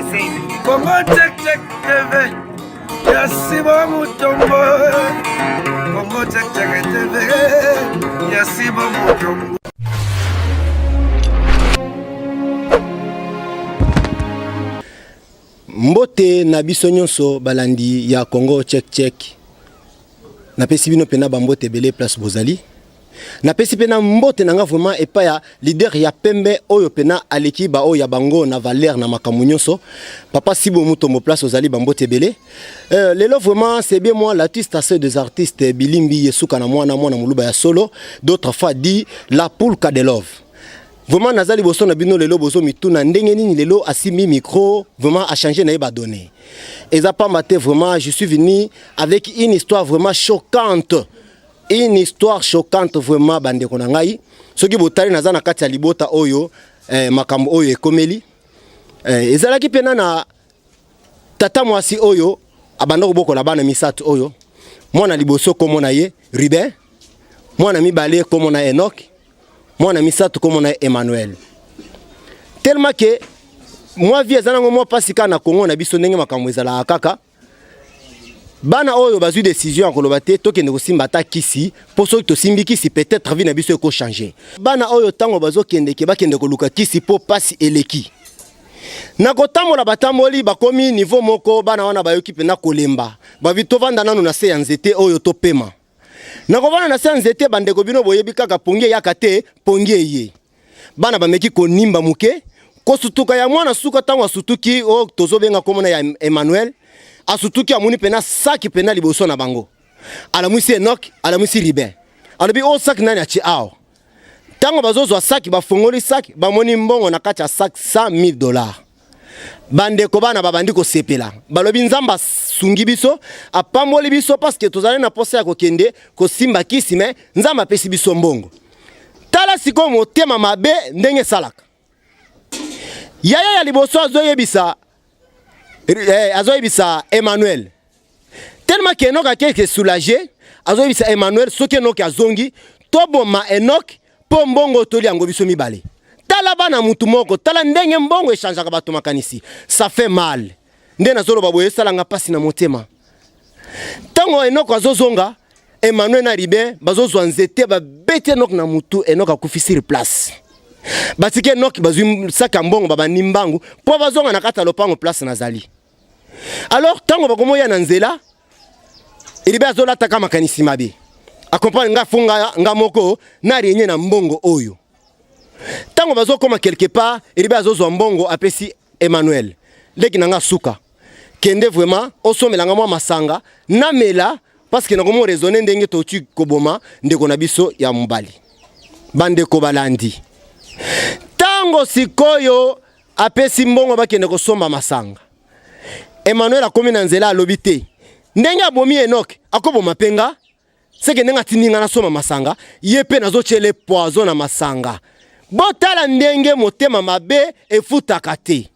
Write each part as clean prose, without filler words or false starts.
Congo check check TV. Yasiba Mutombo. Congo check check TV. Yasiba Mutombo. Mbote na biso nyonso balandi ya Congo check check. Na pesi bino pena bambote belé place Bozali. Na pesi pena mbote nanga vraiment epa ya leader ya pembe oyo pena aleki ba oyo ya bango na valeur na makamu nyonso. Papa Sibo Mutombo place Bozali bambote belé. Lelo vraiment c'est bien moi l'artiste assez des artistes Bilimbi Yesuka na mwana muluba ya solo. D'autres fois dit la poulka de love. Vraiment nazali boso na bino lelo boso mituna ndenge nini lelo asimi micro vraiment a changé na ba donné. Et ça pas maté vraiment je suis venu avec une histoire vraiment choquante. Une histoire choquante vraiment bande ko na ngai. Soki botali nazana kati ya libota oyo makambo oyo ekomeli. Ezalaki pena na tata mwasi oyo abanda koboko la bana misatu oyo. Mwana liboso komona ye Ruben. Mwana mibale komona Enoch. Mwana misato comme on a Emmanuel. Tellement que moi vie ezanango moi pasika na Congo na biso ndenge makambo ezala kaka. Bana oyo bazui décision akoloba te tokende kosimba ta kisi pour soki to simbi kisi peut-être vie na biso eko changer. Bana oyo tango bazokende ke bakende koluka kisi po pasi eleki. Na kotambola batamboli bakomi niveau moko bana wana bayoki pena kolemba. Ba vitovanda nanu na se ya nzete oyo to pema. Nakovana na sanzete bandeko bino boyebi kaka pongie yakate pongie ye. Bana bameki konimba muke ko sutuka ya mwana suka tango asutuki o tozobenga komona ya Emmanuel asutuki amuni pena saki pena liboso na bango. Alamwisi Enoch, alamwisi Ruben. Alobi o saki nani achi ao. Tango bazozo saki bafongoli saki bamoni mbongo na kati ya saki $100,000. Bandeko bana babandi ko sepela. Balobi nzamba sungi biso apamboli biso parce que tozali na posa ya kokende ko simba kisi me nzamba pesi biso mbongo. Tala siko motema mabe ndenge salaka. Yaya ya liboso azoyebisa Emmanuel. Tellement que Enoch a quelque soulagé, azoyebisa Emmanuel soki Enoch azongi toboma Enoch po mbongo toli yango biso mibale. Tala bana mutu moko tala ndenge mbongo echangeaka bato makanisi. Ça fait mal. Ndena zolo baboye salanga pasi na motema. Tango Enoch azozonga Emmanuel na Ruben bazozwa nzete ba bete Enoch na mutu Enoch akufi sur place. Batike Enoch bazwi saka mbongo baba nimbangu po bazonga na kata lopango place nazali. Alors tango bakomoya na nzela Ruben azola taka makanisi mabe. Accompagne nga funga nga moko na rienye na mbongo oyo. Tango bazo koma quelque part Ruben azozwa mbongo apesi Emmanuel. Leki nanga suka. Kende vraiment osomela nga mwa masanga na mela parce que nakomo raisonner ndenge totu koboma ndeko na biso ya mobali. Bande ko balandi. Tango sikoyo apesi mbongo bakende kosomba masanga. Emmanuel akomi na nzela alobi te. Ndenge abomi Enoch akoboma penga. Seke ndenga tininga na soma masanga, yepe nazo chele poison na masanga. Botala ndenge motema mabe efutaka te.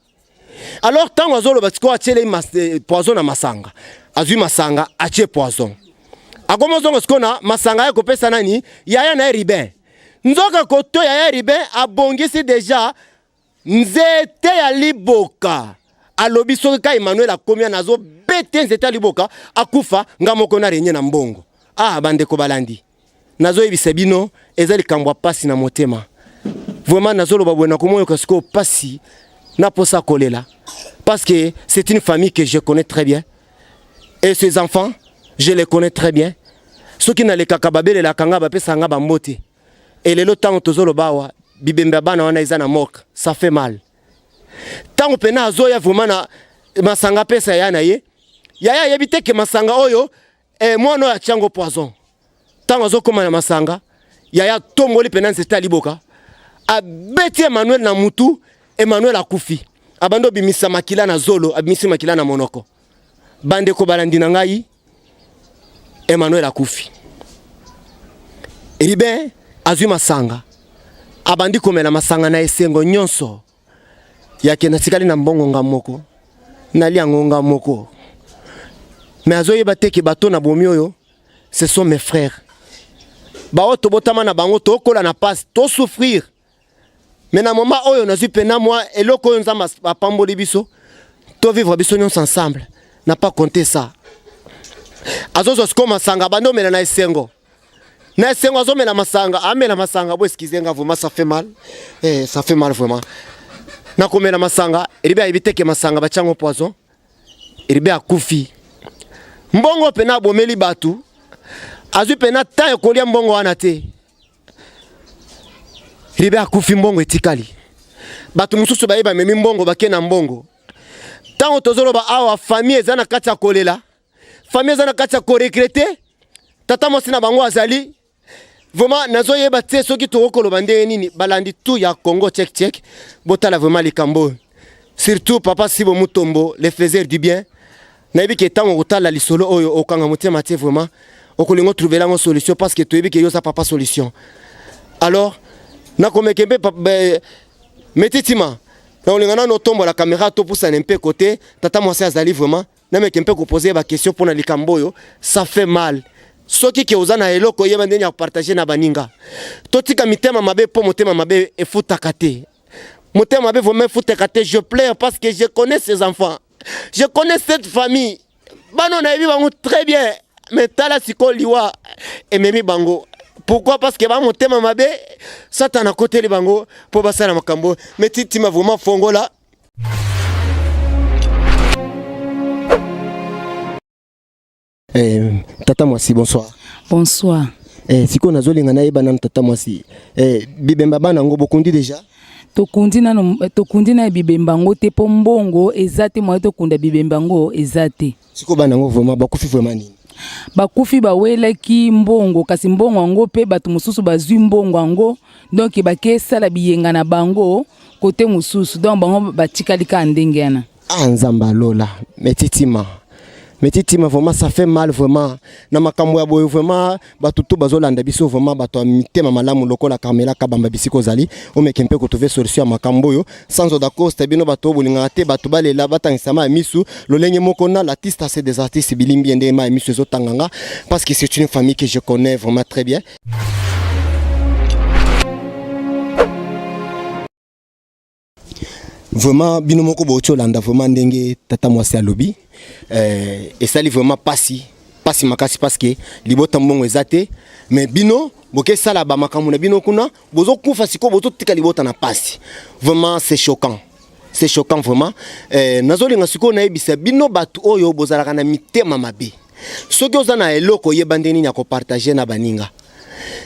Alors tango azolo batiko achele poison na masanga. Azui masanga ache poison. Akomozongo sikona masanga ya kopesa nani? Yaya na Ruben. Nzoka koto yaya Ruben abongisi deja nzete ya liboka. Alobi soki ka Emmanuel akomia nazo bete nzete ya liboka akufa ngamoko na renye na mbongo. Ah bandeko balandi. Nazo yebisa bino ezali kambwa pasi na motema. Vraiment nazolo babwena komoyo kasiko pasi na posa kolela. Parce que c'est une famille que je connais très bien. Et ces enfants, je les connais très bien. Ceux qui n'ont pas babele la kanga bapesa nga bambote. Et les lotango tozolo bawa bibemba bana wana izana mok, ça fait mal. Tango pena azoya vraiment na masanga pesa yana ye. Yaya yebite ke masanga oyo mwana ya chango poison. Tango azokoma na masanga, yaya tomboli pena nzete liboka. Abeti Emmanuel na mutu, Emmanuel akufi. Abando bimisa makila na zolo, abimisi makila na monoko. Bande ko balandi na ngai, Emmanuel akufi. Ruben azui masanga. Abandi komela masanga na esengo nyonso. Yake na sikali na mbongo nga moko. Nali angonga moko. Mais azoye bateki bato na bomi oyo, ce sont mes frères. Bao to botama na bango to kola na passe, to souffrir. Mais na moment oyo nazui pena moi eloko oyo nzamba apamboli biso. To vivre biso nyonso ensemble. N'a pas compté ça. Azozo sko masanga bando mela na esengo. Na esengo azo mela masanga, amela masanga bo eskizenga vraiment ça fait mal. Ça fait mal vraiment. Na komela masanga, eribe ibiteke masanga bachango poison. Eribe akufi. Mbongo pena bomeli batu. Azu pena tayo kolia mbongo wana te. Eribe akufi mbongo etikali. Batu mususu bayiba memi mbongo bakena mbongo. Tango tozoloba awa famille ezana kati ya kolela. Famille ezana kati ya koregrete. Tata mwasi na bango azali. Vraiment nazo yeba te soki tokoloba ndenge nini balandi tout ya Congo tchek. Botala vraiment likambo. Surtout papa Sibo Mutombo, les faiseurs du bien. Nayebi ke tango kotala lisolo oyo okanga motema te vraiment. Okolingo trouver la solution parce que toyebi ke yo sa papa solution. Alors na komekembe metitima. Na olingana no tombo la caméra to poussa un peu côté, tata mwasi azali vraiment. Na mekempe ko poser ba question pour na likambo yo, ça fait mal. Soki ke ozana eloko yeba ndenya ko partager na baninga. Totika mitema mabe po motema mabe efuta kate. Motema mabe vraiment efuta kate, je pleure parce que je connais ces enfants. Je connais cette famille. Bano na yebi bango très bien. Mais tala siko liwa ememi bango. Pourquoi? Parce que ba motema mabe satan à côté les bango pour basala makambo. Mais titi ma vraiment fongola. Tata mwasi bonsoir. Bonsoir. Siko nazolinga na yeba na tata mwasi. Bibemba bana ngo bokundi déjà. Tokundi na bibemba ngo te po mbongo ezate mwa tokunda bibemba ngo ezate. Siko bana ngo vraiment bakufi vraiment nini? Bakufi bawelaki mbongo kasi mbongo ngo pe batu mususu bazwi mbongo ngo donc bakesala biyenga na bango côté mususu donc bango batikalika ndengena. Nzamba lola Metitima vraiment ça fait mal vraiment na makambo ya boyo vraiment batutu bazolanda biso vraiment bato mitema malamu lokola Carmela Kabamba bisiko zali o mekempe ko trouver solution ya makambo yo sans odakosta bino bato bolinga te bato balela batangisama misu lolenge moko na l'artiste c'est des artistes bilimbi ndé ma misu zotanganga parce que c'est une famille que je connais vraiment très bien. Vraiment bino moko bocho landa vraiment ndenge tata mwasi alobi et ça li vraiment passi makasi parce que libota mbongo ezate mais bino boke sala ba makamuna bino kuna bozo kufa siko bozo tika libota na passi vraiment c'est choquant vraiment nazolinga siko na ebisa bino batu oyo bozalaka na mitema mabe soki ozana eloko yebande nini ya ko partager na baninga.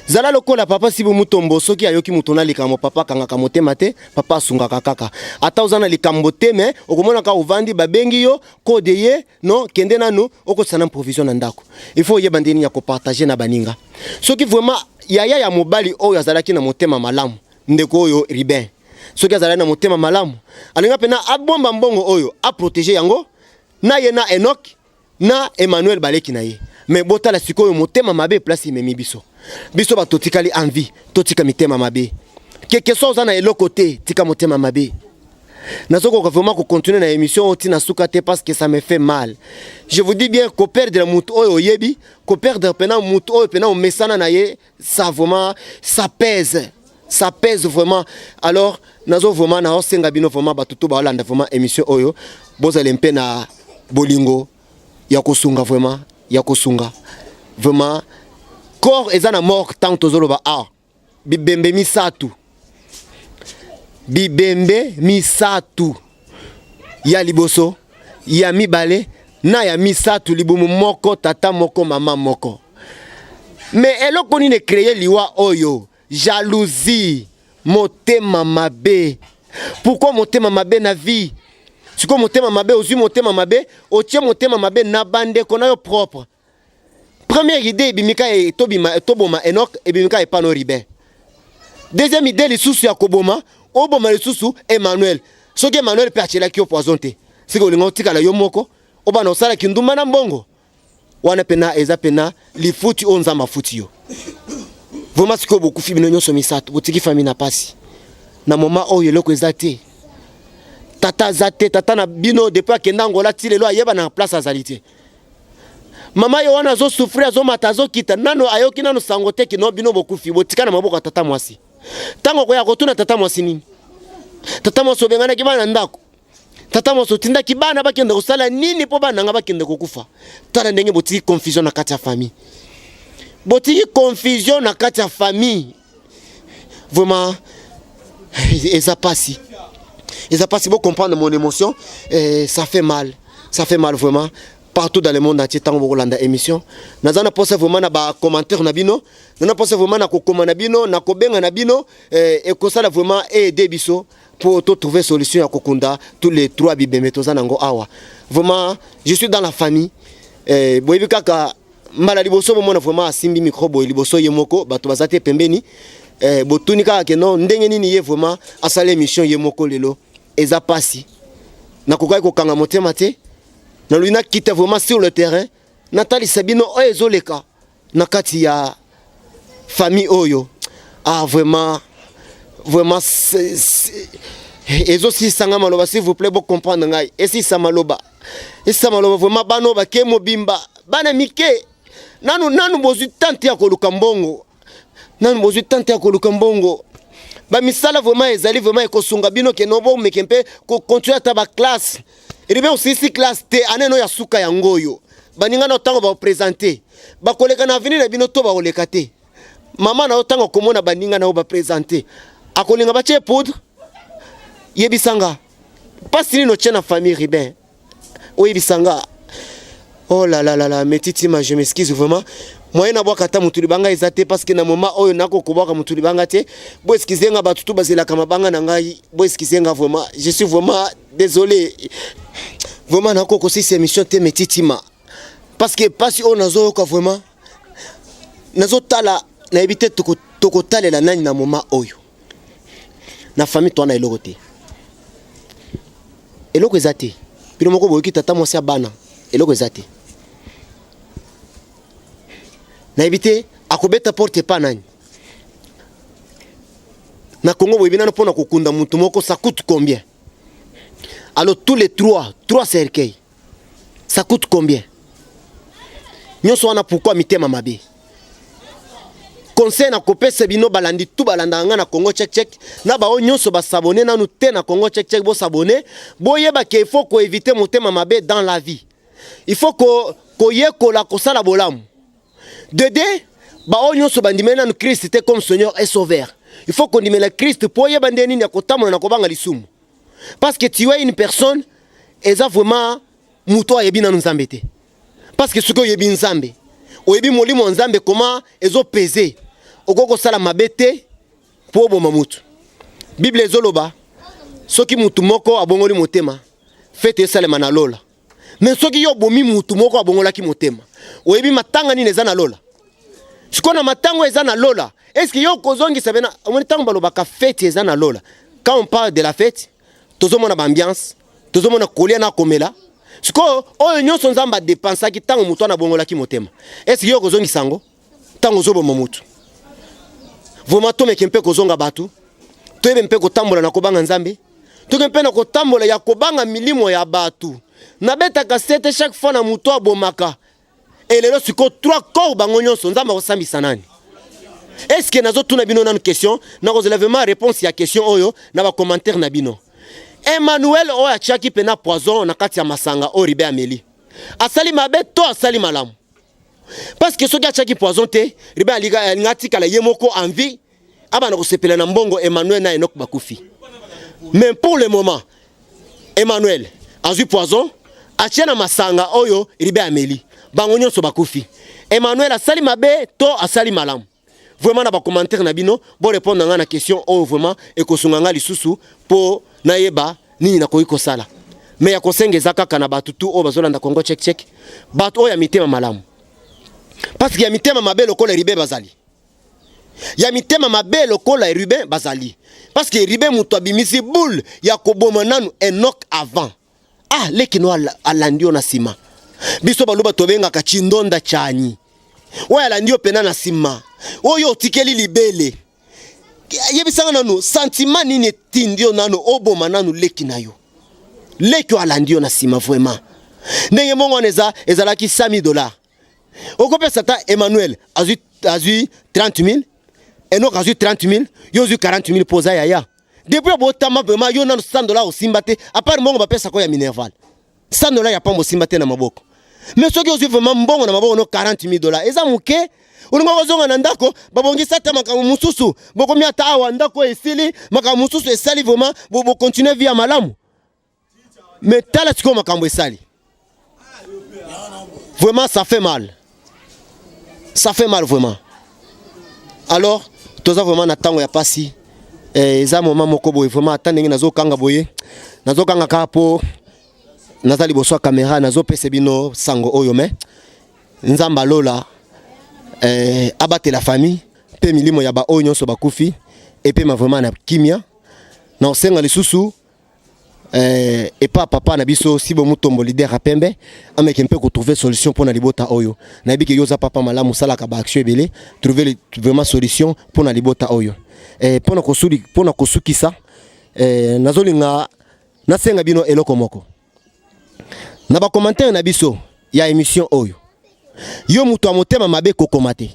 Zala lokola papa Sibo Mutombo soki ayoki mutona likambo papa kangaka motema te papa sungaka kaka ata ozana likambo te mais okomona ka ovandi babengi yo kodeye no kende nanu okosana provision na ndako il faut yeba ndeni ya ko partager na baninga soki vraiment yaya ya mobali oyo azalaki na motema malamu ndeko oyo riben soki azalaki na motema malamu alinga pena abomba mbongo oyo a protéger yango na ye na Enoch na Emmanuel baleki na ye mais botala sikoyo motema mabe place imemi biso ba totikali envie totika mitema mabe quelque chose na eloko te tika motema mabe nazoko vraiment ko continuer na émission oti na sukate parce que ça me fait mal. Je vous dis bien ko perdre la mutu oyo yebi ko perdre pena mutu oyo pena o mesana na ye ça vraiment ça pèse vraiment. Alors nazo vraiment na osenga bino vraiment batutu ba olanda vraiment émission oyo bozale mpe na bolingo ya kosunga vraiment corps ezana mort tant tozoloba bibembe misatu ya liboso ya mibale na ya misatu libumu moko tata moko mama moko mais eloko ni ne créer liwa oyo jalousie motema mabe. Pourquoi motema mabe na vie? Siko motema mabe ozui motema mabe otie motema mabe na bande kona yo propre. Première idée bimika e toboma Enoch et bimika e pano ribe. Deuxième idée lisusu ya koboma oboma lisusu Emmanuel. Soki Emmanuel pe achela ki poisonté. Siko lingo tika la yo moko obana osala kinduma na mbongo. Wana pena eza pena li futi onza mafuti yo. Voma siko boku fi bino nyoso misato botiki famille na pasi. Na moma oyo eloko ezate. Tata zate tata na bino depuis akenda ngola tilelo ayeba na place azalité. Mama yo wana zo souffrir zo matazo kita nano ayoki nano sangote ki no bino bokufi botika na maboko tata mwasi. Tango ko ya kotuna tata mwasi nini? Tata mwasi obengana ki bana ndako. tata moso tinda kibana bakende kosala nini po bana nga bakende kokufa. Tala ndenge botiki confusion na kati ya famille. Botiki confusion na kati ya famille. Vraiment, ça passe. Et ça passe, pour comprendre mon émotion, ça fait mal. Ça fait mal vraiment. Partout dans le monde entier, tant que vous regardez l'émission. Nous avons pensé vraiment à commentaire nabino. Nous avons pensé vraiment à comment nabino, na kobenga nabino, et que ça vraiment aider biso pour trouver solution à kokunda tous les trois bibémétos nango awa. Vraiment, je suis dans la famille. Boyebi kaka maladi boso bomona vraiment asimbi micro boy liboso yemoko bato bazate pembeni. Botuni kaka ke non ndenge nini ye vraiment asala émission yemoko lelo eza pasi. Na kokai ko kanga motema te. Na luina quitte vraiment sur le terrain. Nathalie Sabino o ezoleka na kati ya famille oyo. Ah vraiment ezo si sanga maloba s'il vous plaît pour comprendre ngai. Et si ça maloba. Et ça maloba vraiment bano ba ke mobimba. Bana mike. Nanu bozu tante ya koluka mbongo. Nanu bozu tante ya koluka mbongo. Ba misala vraiment ezali vraiment ekosunga bino ke nobo mekempe ko continuer ta ba classe. Ribe aussi si classe T aneno ya suka ya ngoyo. Baninga na tango ba présenter. Ba koleka na avenir na bino to ba oleka te. Mama na tango komona baninga na ba présenter. Akolinga ba che poudre. Yebisanga. Pas si no tchena famille Ribin. O yebisanga. Oh là là là là, mais titima je m'excuse vraiment. Moi na bwa kata mutu libanga ezate parce que na moment oyo nako kobwaka mutu libanga te. Bo excusenga batutu bazela kama banga na ngai. Bo excusenga vraiment. Je suis vraiment désolé. Vraiment nako ko cette émission te metitima. Parce que pas si on nazo ko vraiment. Nazo tala na éviter toko talela nani na moment oyo. Na famille toi na eloko te. Eloko ezate. Pilo moko boyoki tata mosi bana. Eloko ezate. Na éviter akobeta porte pas nani. Na Congo boyebina pona kokunda mutu moko ça coûte combien? Alors tous les trois cercueils. Ça coûte combien? Nyonso wana pourquoi mitema mabe? Conseil na kopesa bino balandi tout balanda nga na Congo check na ba nyonso ba s'abonner na nous te na Congo check bo s'abonner boyeba ke il faut ko éviter motema mabe dans la vie. Il faut ko yekola ko sala bolamu. Dede ba nyonso bandimena nous Christ était comme Seigneur et Sauveur. Il faut qu'on dise le Christ pour yeba ndeni na kotama na kobanga lisumu. Parce que tu es une personne et ça vraiment muto yebi na nzambe te. Parce que ce que yebi nzambe oyebi molimo nzambe comment ezo peser okoko sala mabete pour boma mutu. Bible ezoloba soki mutu moko abongoli motema fete salema na lola. Mais soki yo bomi mutu moko abongola ki motema oyebi matanga nini eza na lola. Sikona matango eza na lola. Est-ce que yo kozongi sabena omoni tango baloba ka fete eza na lola. Quand on parle de la fête, tozomona ambiance, tozomona kolia na komela. Siko oyo nyonso nzamba dépensa ki tango mutu na bongola ki motema. Est-ce que yo kozongi sango tango zobo momutu. Voma to mekempe kozonga batu. To yempe ko tambola na kobanga nzambe. To kempe na ko tambola ya kobanga milimo ya batu. Na beta kasete chaque fois na mutu abomaka. Et lelo siko 3 corps bango nyonso nzamba ko sambisa nani. Est-ce que nazo tuna bino na une question na kozela vraiment réponse ya question oyo na ba commentaire na bino. Emmanuel oya chaki pena poison na kati ya masanga o ribe ameli. Asali mabe to asali malamu. Parce que soki chaki poison te ribe aliga ngati kala yemoko envie abana ko sepela na mbongo Emmanuel na Enoch bakufi. Mais pour le moment Emmanuel azu poison achena masanga oyo ribe ameli. Bango nyonso bakufi. Emmanuel asali mabe to asali malamu. Vraiment na ba commentaire na bino bo répondre na question o vraiment e ko sunganga lisusu po na yeba nini na koiko sala. Mais ya kosengeza kaka na batutu o bazolanda Congo check batu o ya mitema malamu. Parce que ya mitema mabe lokola ribe bazali. Ya mitema mabe lokola ribe bazali. Parce que ribe muto abimisi boule ya koboma nanu Enoch avant. Ah lekino alandio na sima. Biso baluba tobenga ka chindonda chanyi. Oya alandio pena na sima. Oyo tikeli libele. Yebisanga nanu sentiment nini tindio nanu oboma nanu leki na yo. Leki alandio na sima vraiment. Ndenge mongo neza ezalaki $100,000. Okopesa ta Emmanuel azu 30,000. Enoch azu 30,000. Yo azu 40,000 poza yaya. depuis botama vraiment yo na $100 osimbate à part mbongo ba pesa ko ya Minerval $100 ya pambo simbate na maboko mais soki ozi vraiment mbongo na maboko no $40,000 eza muke ulinga kozonga na ndako babongisa ta makambo mususu bokomi ata awa ndako esili makambo mususu esali vraiment bo continuer via malamu mais tala siko makambo esali vraiment ça fait mal vraiment alors toza vraiment na tango ya pasi eza moment moko boye vraiment atandenge nazokanga boye nazokanga kapo nazali boso caméra nazopesa bino sango oyo mais nzamba lola abattre la famille pe milimo ya ba oyo nyonso bakufi et pe ma vraiment na kimia na osenga lisusu et pas papa na biso si bo mutombo leader apembe ameke mpe ko trouver solution pour na libota oyo na biki yoza papa malamu sala ka ba action ebele trouver vraiment solution pour na libota oyo pour na kosukisa nazolinga nasenga bino eloko moko na ba commentaire na biso ya émission oyo yo mutu amotema mabe kokoma te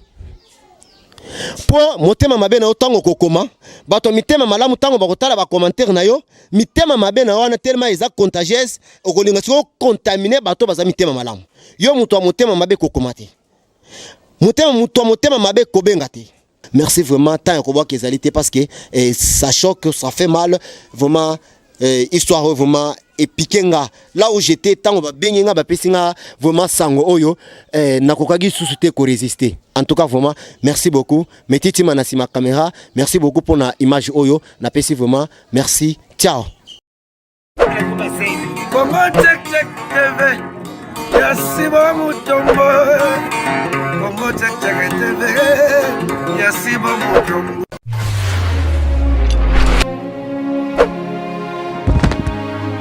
po motema mabe na yo tango kokoma bato mitema malamu tango bakotala ba commentaire na yo mitema mabe na wana tellement eza contagieuse okolinga siko contaminer bato baza mitema malamu yo mutu amotema mabe kokoma te mutu amotema mabe kobenga te. Merci vraiment tant que vous êtes parce que ça choque, ça fait mal vraiment histoire vraiment epikenga là où j'étais tant que benginga ba pesinga vraiment sango oyo na kokagi susute ko résister. En tout cas vraiment merci beaucoup. Mettez manasi ma caméra. Merci beaucoup pour la image oyo na pesi vraiment merci. Ciao. Congo check check TV. Yasiba mutombo. Congo check check TV. Yasiba mutombo.